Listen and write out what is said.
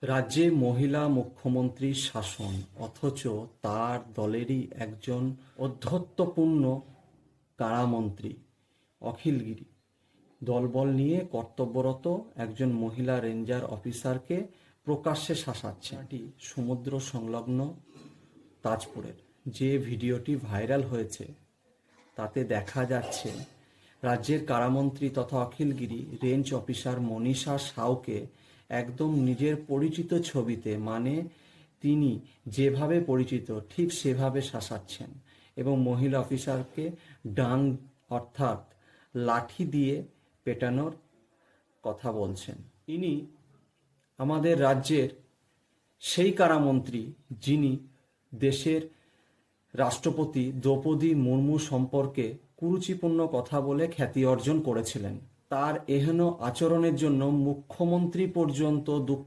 রাজ্যে মহিলা মুখ্যমন্ত্রীর শাসন, অথচ তার দলেরই একজন ঔদ্ধত্যপূর্ণ কারামন্ত্রী অখিলগিরি দলবল নিয়ে কর্তব্যরত একজন মহিলা রেঞ্জার অফিসারকে প্রকাশ্যে শাসাচ্ছেন। এটি সমুদ্র সংলগ্ন তাজপুরের। যে ভিডিওটি ভাইরাল হয়েছে তাতে দেখা যাচ্ছে রাজ্যের কারামন্ত্রী তথা অখিলগিরি রেঞ্জ অফিসার মনীষা সাউকে একদম নিজের পরিচিত ছবিতে, মানে তিনি যেভাবে পরিচিত ঠিক সেভাবে শাসাচ্ছেন এবং মহিলা অফিসারকে ডাং অর্থাৎ লাঠি দিয়ে পেটানোর কথা বলছেন। ইনি আমাদের রাজ্যের সেই কারামন্ত্রী যিনি দেশের রাষ্ট্রপতি দ্রৌপদী মুর্মু সম্পর্কে কুরুচিপূর্ণ কথা বলে খ্যাতি অর্জন করেছিলেন। তার এহেন আচরণের জন্য মুখ্যমন্ত্রী পর্যন্ত দুঃখ